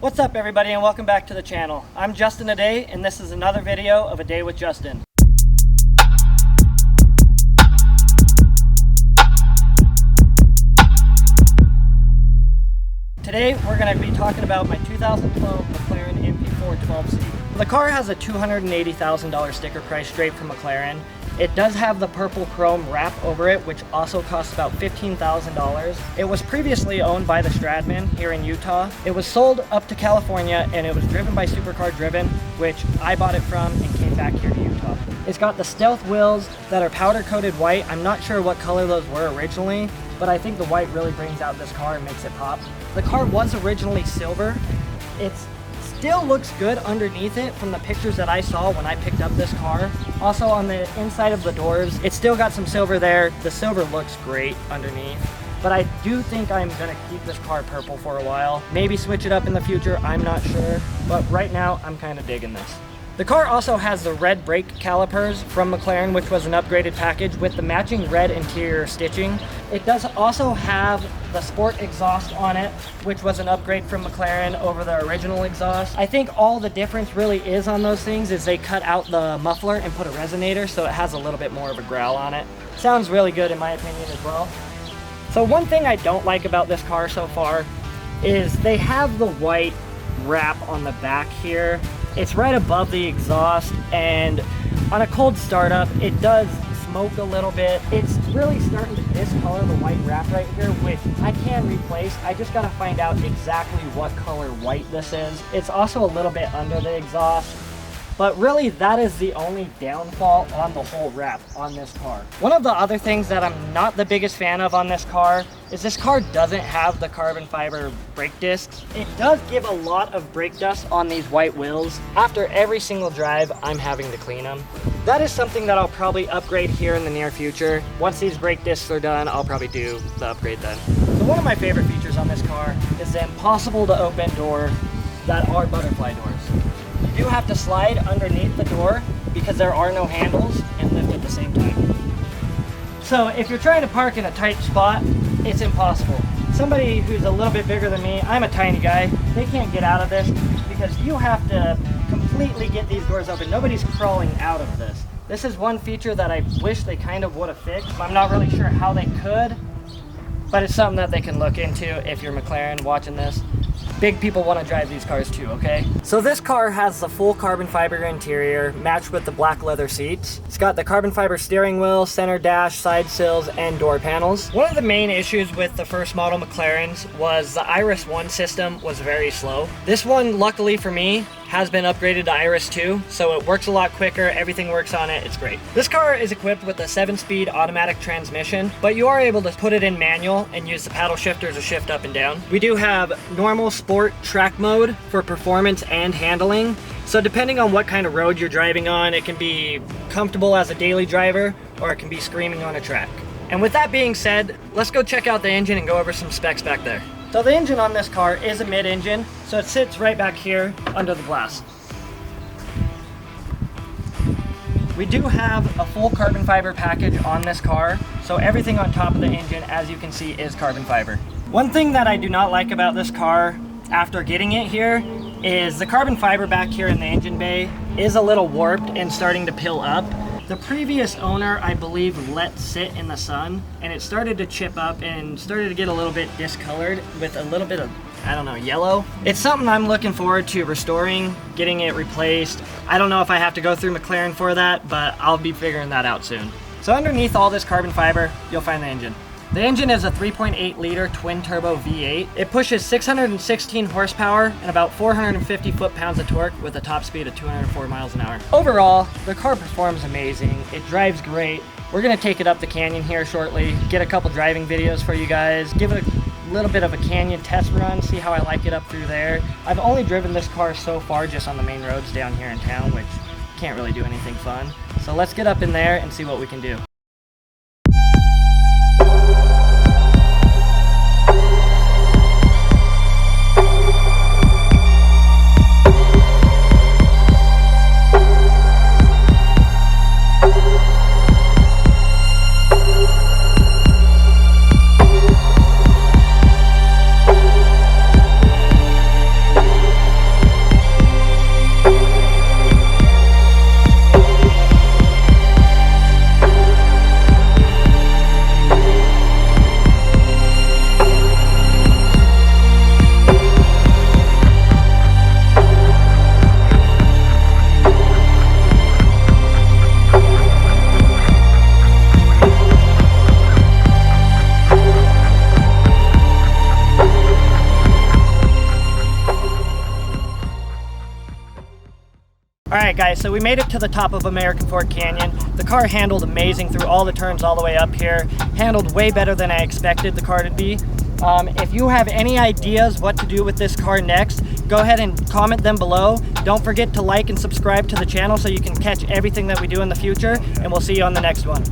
What's up everybody and welcome back to the channel. I'm Justin Aday and this is another video of A Day with Justin. Today we're going to be talking about my 2012 McLaren MP4-12C. The car has a $280,000 sticker price straight from McLaren. It does have the purple chrome wrap over it, which also costs about $15,000. It was previously owned by the Stradman here in Utah. It was sold up to California and it was driven by Supercar Driven, which I bought it from and came back here to Utah. It's got the stealth wheels that are powder coated white. I'm not sure what color those were originally, but I think the white really brings out this car and makes it pop. The car was originally silver. It still looks good underneath it from the pictures that I saw when I picked up this car. Also on the inside of the doors, it's still got some silver there. The silver looks great underneath. But I do think I'm gonna keep this car purple for a while. Maybe switch it up in the future, I'm not sure. But right now, I'm kind of digging this. The car also has the red brake calipers from McLaren, which was an upgraded package with the matching red interior stitching. It does also have the sport exhaust on it, which was an upgrade from McLaren over the original exhaust. I think all the difference really is on those things is they cut out the muffler and put a resonator, so it has a little bit more of a growl on it. Sounds really good in my opinion as well. So one thing I don't like about this car so far is they have the white wrap on the back here. It's right above the exhaust, and on a cold startup it does smoke a little bit. It's really starting to discolor the white wrap right here, which I can replace. I just gotta find out exactly what color white this is. It's also a little bit under the exhaust, but really that is the only downfall on the whole wrap on this car. One of the other things that I'm not the biggest fan of on this car is this car doesn't have the carbon fiber brake discs. It does give a lot of brake dust on these white wheels. After every single drive, I'm having to clean them. That is something that I'll probably upgrade here in the near future. Once these brake discs are done, I'll probably do the upgrade then. So one of my favorite features on this car is the impossible to open doors that are butterfly doors. You do have to slide underneath the door because there are no handles and lift at the same time. So if you're trying to park in a tight spot, it's impossible. Somebody who's a little bit bigger than me, I'm a tiny guy, they can't get out of this because you have to completely get these doors open. Nobody's crawling out of this. This is one feature that I wish they kind of would have fixed. I'm not really sure how they could, but it's something that they can look into if you're McLaren watching this. Big people want to drive these cars too, okay? So this car has the full carbon fiber interior matched with the black leather seats. It's got the carbon fiber steering wheel, center dash, side sills, and door panels. One of the main issues with the first model McLarens was the Iris 1 system was very slow. This one, luckily for me, has been upgraded to Iris 2, so it works a lot quicker, everything works on it, it's great. This car is equipped with a 7-speed automatic transmission, but you are able to put it in manual and use the paddle shifter to shift up and down. We do have normal sport track mode for performance and handling, so depending on what kind of road you're driving on, it can be comfortable as a daily driver, or it can be screaming on a track. And with that being said, let's go check out the engine and go over some specs back there. So the engine on this car is a mid-engine, so it sits right back here under the glass. We do have a full carbon fiber package on this car, so everything on top of the engine, as you can see, is carbon fiber. One thing that I do not like about this car after getting it here is the carbon fiber back here in the engine bay is a little warped and starting to peel up. The previous owner, I believe, let sit in the sun and it started to chip up and started to get a little bit discolored with a little bit of, I don't know, yellow. It's something I'm looking forward to restoring, getting it replaced. I don't know if I have to go through McLaren for that, but I'll be figuring that out soon. So underneath all this carbon fiber, you'll find the engine. The engine is a 3.8 liter twin turbo V8. It pushes 616 horsepower and about 450 foot-pounds of torque with a top speed of 204 miles an hour. Overall, the car performs amazing. It drives great. We're gonna take it up the canyon here shortly, get a couple driving videos for you guys, give it a little bit of a canyon test run, see how I like it up through there. I've only driven this car so far just on the main roads down here in town, which can't really do anything fun. So let's get up in there and see what we can do. guys, so we made it to the top of American Fork Canyon. The car handled amazing through all the turns all the way up here. Handled way better than I expected the car to be. If you have any ideas what to do with this car next, go ahead and comment them below. Don't forget to like and subscribe to the channel so you can catch everything that we do in the future, and we'll see you on the next one.